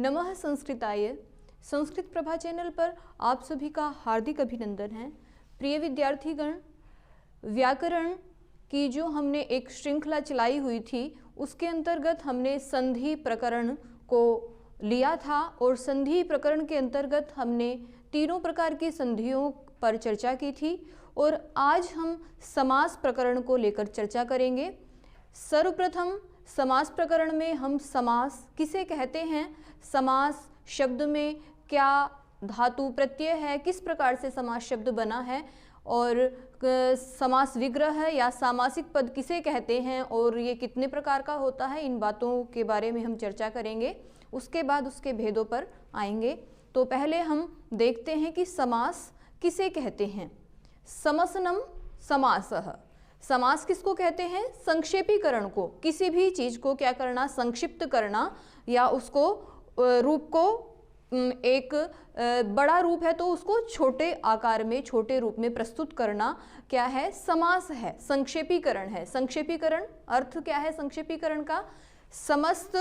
नमः संस्कृताय। संस्कृत प्रभा चैनल पर आप सभी का हार्दिक अभिनंदन है। प्रिय विद्यार्थीगण, व्याकरण की जो हमने एक श्रृंखला चलाई हुई थी उसके अंतर्गत हमने संधि प्रकरण को लिया था और संधि प्रकरण के अंतर्गत हमने तीनों प्रकार की संधियों पर चर्चा की थी और आज हम समास प्रकरण को लेकर चर्चा करेंगे। सर्वप्रथम समास प्रकरण में हम समास किसे कहते हैं, समास शब्द में क्या धातु प्रत्यय है, किस प्रकार से समास शब्द बना है और समास विग्रह है या सामासिक पद किसे कहते हैं और ये कितने प्रकार का होता है, इन बातों के बारे में हम चर्चा करेंगे। उसके बाद उसके भेदों पर आएंगे। तो पहले हम देखते हैं कि समास किसे कहते हैं। समसनम समासः। समास किसको कहते हैं? संक्षेपीकरण को, किसी भी चीज को क्या करना, संक्षिप्त करना या उसको रूप को एक बड़ा रूप है तो उसको छोटे आकार में, छोटे रूप में प्रस्तुत करना क्या है? समास है, संक्षेपीकरण है। संक्षेपीकरण अर्थ क्या है संक्षेपीकरण का? समस्त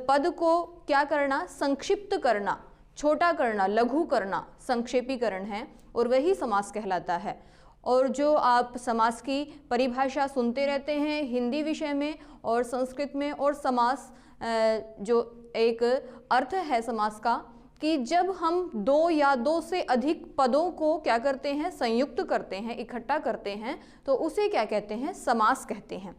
पद को क्या करना? संक्षिप्त करना, छोटा करना, लघु करना संक्षेपीकरण है और वही समास कहलाता है। और जो आप समास की परिभाषा सुनते रहते हैं हिंदी विषय में और संस्कृत में, और समास जो एक अर्थ है समास का कि जब हम दो या दो से अधिक पदों को क्या करते हैं? संयुक्त करते हैं, इकट्ठा करते हैं, तो उसे क्या कहते हैं? समास कहते हैं।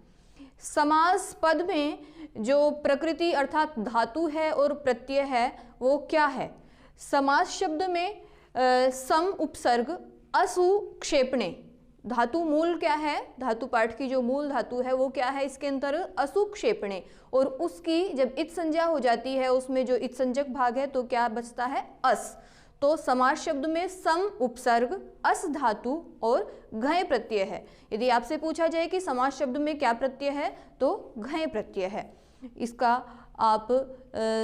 समास पद में जो प्रकृति अर्थात धातु है और प्रत्यय है वो क्या है? समास शब्द में सम उपसर्ग असु क्षेपणे, धातु मूल क्या है? धातु पाठ की जो मूल धातु है वो क्या है इसके अंतर? असु क्षेपणे, और उसकी जब इत संज्ञा हो जाती है उसमें जो इत संज्ञक भाग है तो क्या बचता है? अस। तो समास शब्द में सम उपसर्ग, अस धातु और घय प्रत्यय है। यदि आपसे पूछा जाए कि समास शब्द में क्या प्रत्यय है तो घय प्रत्यय है। इसका आप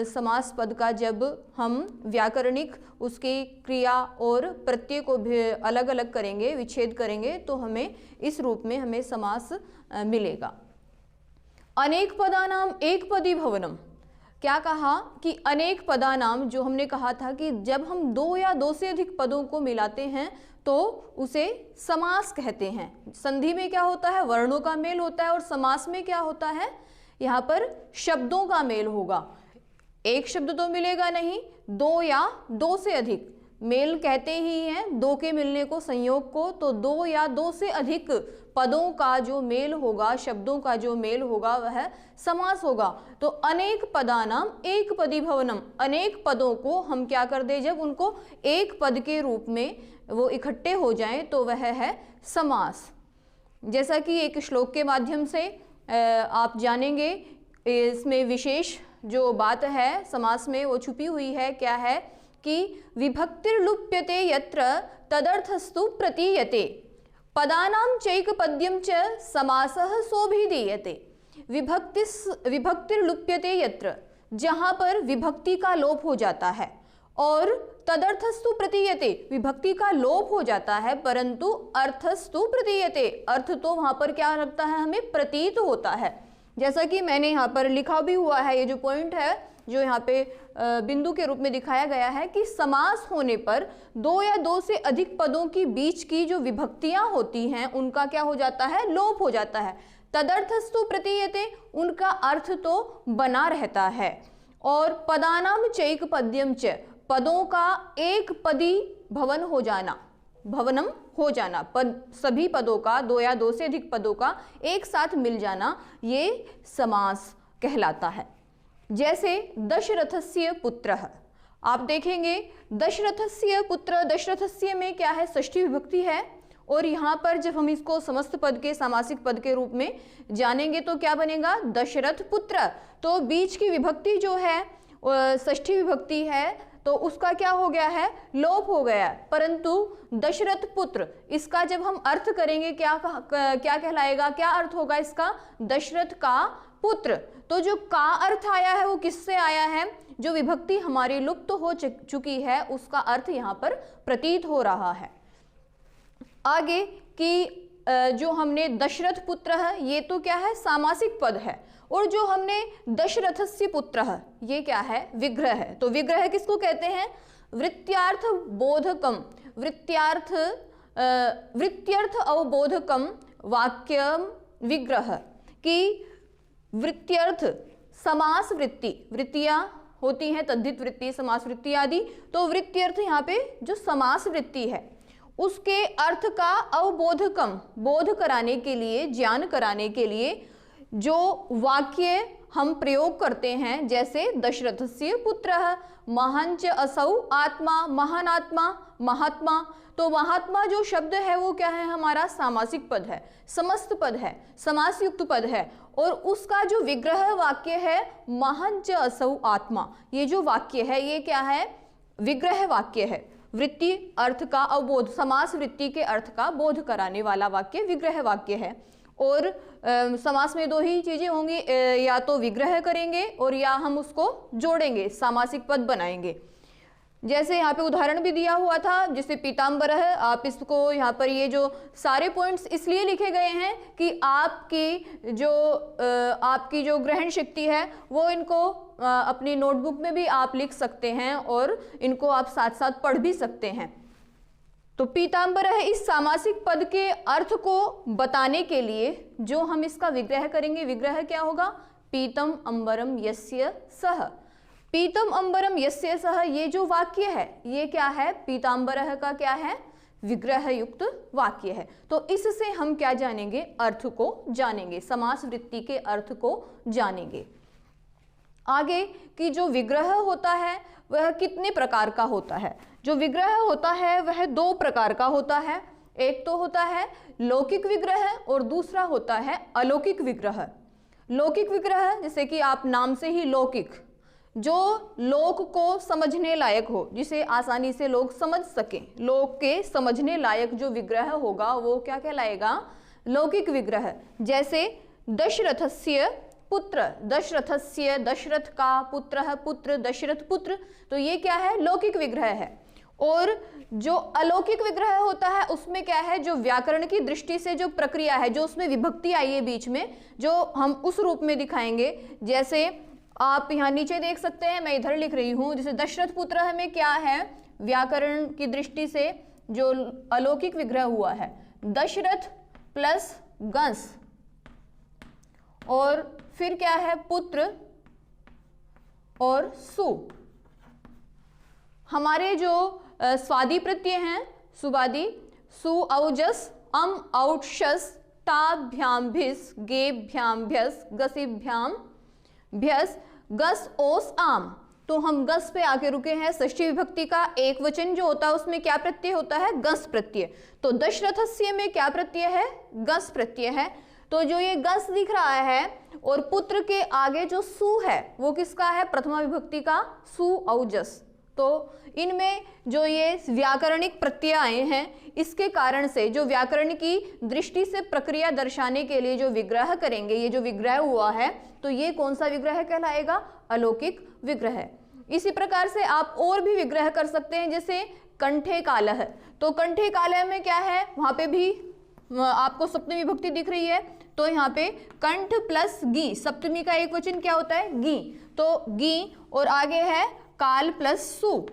समास पद का जब हम व्याकरणिक उसकी क्रिया और प्रत्यय को भी अलग अलग करेंगे, विच्छेद करेंगे, तो हमें इस रूप में हमें समास मिलेगा। अनेक पदानाम एक पदी भवनम। क्या कहा कि अनेक पदानाम, जो हमने कहा था कि जब हम दो या दो से अधिक पदों को मिलाते हैं तो उसे समास कहते हैं। संधि में क्या होता है? वर्णों का मेल होता है और समास में क्या होता है? यहाँ पर शब्दों का मेल होगा। एक शब्द तो मिलेगा नहीं, दो या दो से अधिक मेल कहते ही हैं दो के मिलने को, संयोग को, तो दो या दो से अधिक पदों का जो मेल होगा, शब्दों का जो मेल होगा वह समास होगा। तो अनेक पदानाम एक पदी भवनम, अनेक पदों को हम क्या कर दे, जब उनको एक पद के रूप में वो इकट्ठे हो जाएं तो वह है समास। जैसा कि एक श्लोक के माध्यम से आप जानेंगे, इसमें विशेष जो बात है समास में वो छुपी हुई है। क्या है कि विभक्तिर्लुप्यते यत्र तदर्थस्तु प्रतीयते, पदानां चैकपद्यं च समासः सोभिधीयते। विभक्तिर्लुप्यते यत्र, जहाँ पर विभक्ति का लोप हो जाता है, और तदर्थस्तु प्रतीयते, विभक्ति का लोप हो जाता है परंतु अर्थस्तु प्रतीयते, अर्थ तो वहां पर क्या लगता है? हमें प्रतीत होता है। जैसा कि मैंने यहाँ पर लिखा भी हुआ है, ये जो पॉइंट है जो यहाँ पे बिंदु के रूप में दिखाया गया है कि समास होने पर दो या दो से अधिक पदों की बीच की जो विभक्तियां होती हैं उनका क्या हो जाता है? लोप हो जाता है। तदर्थस्तु प्रतीयते, उनका अर्थ तो बना रहता है। और पदानाम चैक पद्यम च, पदों का एक पदी भवन हो जाना, भवनम हो जाना, पद सभी पदों का, दो या दो से अधिक पदों का एक साथ मिल जाना, ये समास कहलाता है। जैसे दशरथस्य पुत्रः, आप देखेंगे दशरथस्य पुत्र, दशरथस्य में क्या है? षष्ठी विभक्ति है, और यहाँ पर जब हम इसको समस्त पद के सामासिक पद के रूप में जानेंगे तो क्या बनेगा? दशरथ पुत्र। तो बीच की विभक्ति जो है षष्ठी विभक्ति है तो उसका क्या हो गया है? लोप हो गया है। परंतु दशरथ पुत्र, इसका जब हम अर्थ करेंगे क्या कहलाएगा? क्या अर्थ होगा इसका? दशरथ का पुत्र। तो जो का अर्थ आया है वो किससे आया है? जो विभक्ति हमारी लुप्त हो चुकी है उसका अर्थ यहाँ पर प्रतीत हो रहा है। आगे कि जो हमने दशरथ पुत्र है, ये तो क्या है, सामासिक पद है, और जो हमने दशरथस्य पुत्र है, ये क्या है, विग्रह है। तो विग्रह किसको कहते हैं, वृत्त्यार्थ बोधकम, वृत्त्यर्थ अवबोधकम वाक्यम विग्रह, कि वृत्त्यर्थ समास वृत्ति, वृत्तियां होती हैं तद्धित वृत्ति, समास वृत्ति आदि, तो वृत्त्यर्थ यहाँ पे जो समास वृत्ति है उसके अर्थ का अवबोधकम, बोध कराने के लिए, ज्ञान कराने के लिए जो वाक्य हम प्रयोग करते हैं, जैसे दशरथस्य पुत्रः, महांच असौ आत्मा, महान आत्मा, महात्मा। तो महात्मा जो शब्द है वो क्या है, हमारा सामासिक पद है, समस्त पद है, समास युक्त पद है, और उसका जो विग्रह वाक्य है महांच असौ आत्मा, ये जो वाक्य है ये क्या है, विग्रह वाक्य है। वृत्ति अर्थ का अवबोध, समास वृत्ति के अर्थ का बोध कराने वाला वाक्य विग्रह वाक्य है। और समास में दो ही चीजें होंगी, या तो विग्रह करेंगे और या हम उसको जोड़ेंगे, सामासिक पद बनाएंगे। जैसे यहाँ पे उदाहरण भी दिया हुआ था, जैसे पीताम्बर है, आप इसको यहाँ पर ये जो सारे पॉइंट्स इसलिए लिखे गए हैं कि आपकी जो ग्रहण शक्ति है वो इनको अपनी नोटबुक में भी आप लिख सकते हैं और इनको आप साथ साथ पढ़ भी सकते हैं। तो पीताम्बर है, इस सामासिक पद के अर्थ को बताने के लिए जो हम इसका विग्रह करेंगे, विग्रह क्या होगा, पीतम अंबरम यस्य सह, पीतम अंबरम यस्य सह, ये जो वाक्य है ये क्या है, पीताम्बरः का क्या है, विग्रह युक्त वाक्य है। तो इससे हम क्या जानेंगे, अर्थ को जानेंगे, समास वृत्ति के अर्थ को जानेंगे। आगे कि जो विग्रह होता है वह कितने प्रकार का होता है। जो विग्रह होता है वह दो प्रकार का होता है, एक तो होता है लौकिक विग्रह और दूसरा होता है अलौकिक विग्रह। लौकिक विग्रह जैसे कि आप नाम से ही लौकिक, जो लोक को समझने लायक हो, जिसे आसानी से लोग समझ सकें, लोक के समझने लायक जो विग्रह होगा वो क्या कहलाएगा, लौकिक विग्रह। जैसे दशरथस्य पुत्र, दशरथस्य, दशरथ का पुत्र, पुत्र दशरथ पुत्र, तो ये क्या है, लौकिक विग्रह है। और जो अलौकिक विग्रह होता है उसमें क्या है, जो व्याकरण की दृष्टि से जो प्रक्रिया है, जो उसमें विभक्ति आई है बीच में, जो हम उस रूप में दिखाएंगे। जैसे आप यहाँ नीचे देख सकते हैं, मैं इधर लिख रही हूँ, जैसे दशरथ पुत्र हमें क्या है, व्याकरण की दृष्टि से जो अलौकिक विग्रह हुआ है, दशरथ प्लस गंस, और फिर क्या है, पुत्र और सु। हमारे जो स्वादि प्रत्यय हैं, सुबादि, सु औजस, अम औक्षस, ताभ्याम भिस, गेभ्याम भ्यस, गसिभ्याम भ्यस, गस ओस आम। तो हम गस पे आके रुके हैं। षष्ठी विभक्ति का एक वचन जो होता है उसमें क्या प्रत्यय होता है, गस प्रत्यय। तो दशरथस्य में क्या प्रत्यय है, गस प्रत्यय है। तो जो ये गस दिख रहा है और पुत्र के आगे जो सु है वो किसका है, प्रथमा विभक्ति का, सु औजस। तो इनमें जो ये व्याकरणिक प्रत्यय आए हैं इसके कारण से जो व्याकरण की दृष्टि से प्रक्रिया दर्शाने के लिए जो विग्रह करेंगे, ये जो विग्रह हुआ है तो ये कौन सा विग्रह कहलाएगा, अलौकिक विग्रह। इसी प्रकार से आप और भी विग्रह कर सकते हैं, जैसे कंठे कालः। तो कंठे कालः में क्या है, वहां पे भी आपको सप्तमी विभक्ति दिख रही है, तो यहाँ पे कंठ प्लस गी, सप्तमी का एक वचन क्या होता है, गी, तो गी, और आगे है काल प्लस सु।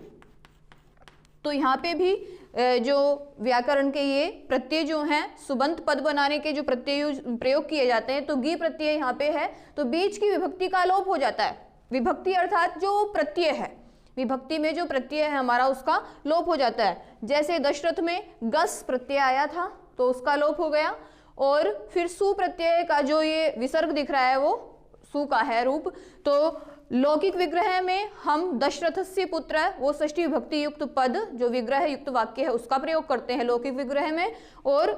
तो यहाँ पे भी जो व्याकरण के ये प्रत्यय जो हैं, सुबंत पद बनाने के जो प्रत्यय प्रयोग किए जाते हैं, तो गी प्रत्यय यहाँ पे है, तो बीच की विभक्ति का लोप हो जाता है। विभक्ति अर्थात जो प्रत्यय है, विभक्ति में जो प्रत्यय है हमारा उसका लोप हो जाता है। जैसे दशरथ में गस प्रत्यय आया था तो उसका लोप हो गया, और फिर सु प्रत्यय का जो ये विसर्ग दिख रहा है वो सु का है रूप। तो लौकिक विग्रह में हम दशरथस्य पुत्र, वो षष्ठी विभक्ति युक्त पद जो विग्रह युक्त वाक्य है उसका प्रयोग करते हैं लौकिक विग्रह में। और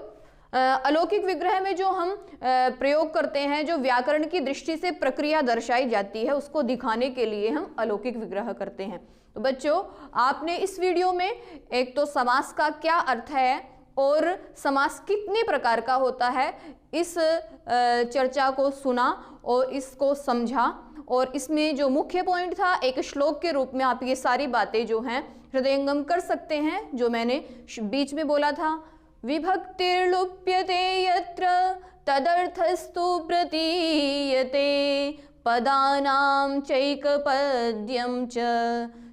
अलौकिक विग्रह में जो हम प्रयोग करते हैं, जो व्याकरण की दृष्टि से प्रक्रिया दर्शाई जाती है उसको दिखाने के लिए हम अलौकिक विग्रह करते हैं। तो बच्चों, आपने इस वीडियो में एक तो समास का क्या अर्थ है और समास कितने प्रकार का होता है, इस चर्चा को सुना और इसको समझा, और इसमें जो मुख्य पॉइंट था एक श्लोक के रूप में आप ये सारी बातें जो हैं हृदयंगम कर सकते हैं। जो मैंने बीच में बोला था, विभक्तिर्लुप्यते यत्र तदर्थस्तु प्रतीयते पदानां चैकपद्यं च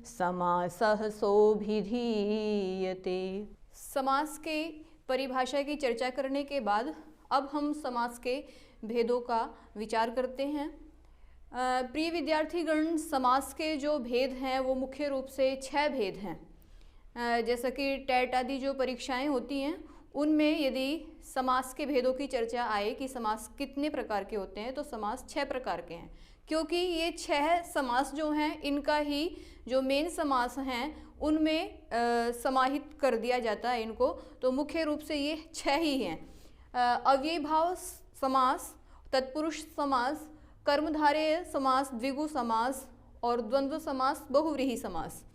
समासः सोऽभिधीयते। समास के परिभाषा की चर्चा करने के बाद अब हम समास के भेदों का विचार करते हैं। प्रिय विद्यार्थीगण, समास के जो भेद हैं वो मुख्य रूप से 6 भेद हैं। जैसा कि टेट आदि जो परीक्षाएं होती हैं उनमें यदि समास के भेदों की चर्चा आए कि समास कितने प्रकार के होते हैं, तो समास 6 प्रकार के हैं। क्योंकि ये 6 समास जो हैं इनका ही जो मेन समास हैं उनमें समाहित कर दिया जाता है इनको, तो मुख्य रूप से ये 6 ही हैं। अव्ययीभाव समास, तत्पुरुष समास, कर्मधारय समास, द्विगु समास और द्वंद्व समास, बहुव्रीहि समास।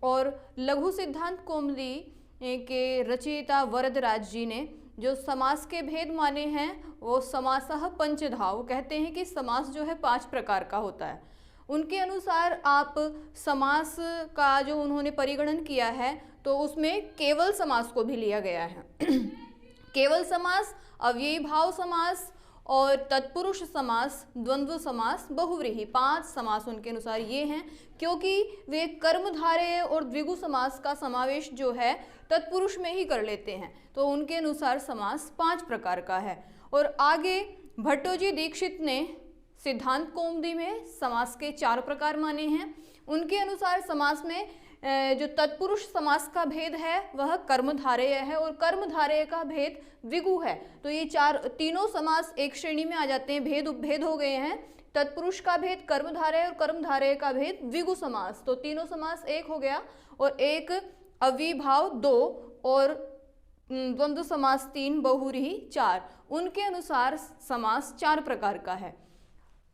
और लघु सिद्धांत कौमुदी के रचयिता वरदराज जी ने जो समास के भेद माने हैं वो समासः पंचधा, वो कहते हैं कि समास जो है 5 प्रकार का होता है। उनके अनुसार आप समास का जो उन्होंने परिगणन किया है तो उसमें केवल समास को भी लिया गया है। केवल समास, अव्ययीभाव समास और तत्पुरुष समास, द्वंद्व समास, बहुव्रीहि, 5 समास उनके अनुसार ये हैं, क्योंकि वे कर्मधारय और द्विगु समास का समावेश जो है तत्पुरुष में ही कर लेते हैं, तो उनके अनुसार समास 5 प्रकार का है। और आगे भट्टोजी दीक्षित ने सिद्धांत कौमुदी में समास के 4 प्रकार माने हैं। उनके अनुसार समास में जो तत्पुरुष समास का भेद है वह कर्मधारय है और कर्मधारय का भेद द्विगु है। तो ये तीनों समास एक श्रेणी में आ जाते हैं, भेद उपभेद हो गए हैं। तत्पुरुष का भेद कर्मधारय और कर्मधारय का भेद द्विगु समास, तो तीनों समास एक हो गया। और एक अव्ययीभाव 2 और द्वंद्व समास 3, बहुव्रीहि 4। उनके अनुसार समास 4 प्रकार का है।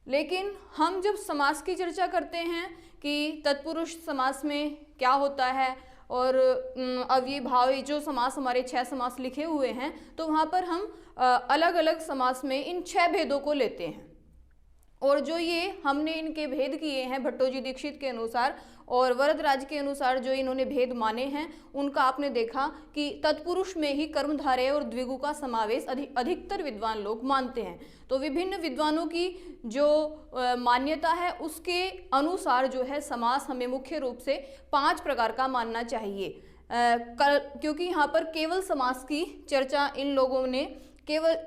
लेकिन हम जब समास की चर्चा करते हैं कि तत्पुरुष समास में क्या होता है और अव्ययीभाव जो समास हमारे 6 समास लिखे हुए हैं, तो वहाँ पर हम अलग अलग समास में इन 6 भेदों को लेते हैं। और जो ये हमने इनके भेद किए हैं भट्टोजी दीक्षित के अनुसार और वरदराज के अनुसार जो इन्होंने भेद माने हैं, उनका आपने देखा कि तत्पुरुष में ही कर्मधारय और द्विगु का समावेश अधिकतर विद्वान लोग मानते हैं। तो विभिन्न विद्वानों की जो मान्यता है उसके अनुसार जो है समास हमें मुख्य रूप से 5 प्रकार का मानना चाहिए। क्योंकि यहाँ पर केवल समास की चर्चा इन लोगों ने केवल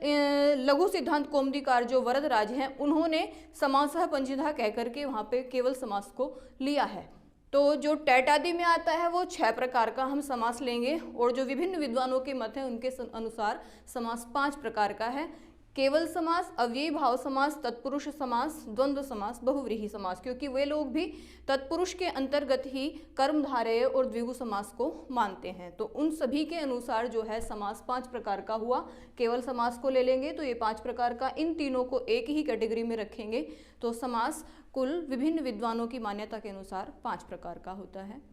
लघु सिद्धांत कौमुदीकार जो वरदराज हैं उन्होंने समासः पंचधा कह करके वहाँ पे केवल समास को लिया है। तो जो टेट आदि में आता है वो 6 प्रकार का हम समास लेंगे और जो विभिन्न विद्वानों के मत हैं उनके अनुसार समास 5 प्रकार का है। केवल समास, अव्ययीभाव समास, तत्पुरुष समास, द्वंद्व समास, बहुव्रीहि समास, क्योंकि वे लोग भी तत्पुरुष के अंतर्गत ही कर्मधारय और द्विगु समास को मानते हैं। तो उन सभी के अनुसार जो है समास 5 प्रकार का हुआ। केवल समास को ले लेंगे तो ये 5 प्रकार का, इन तीनों को एक ही कैटेगरी में रखेंगे तो समास कुल विभिन्न विद्वानों की मान्यता के अनुसार 5 प्रकार का होता है।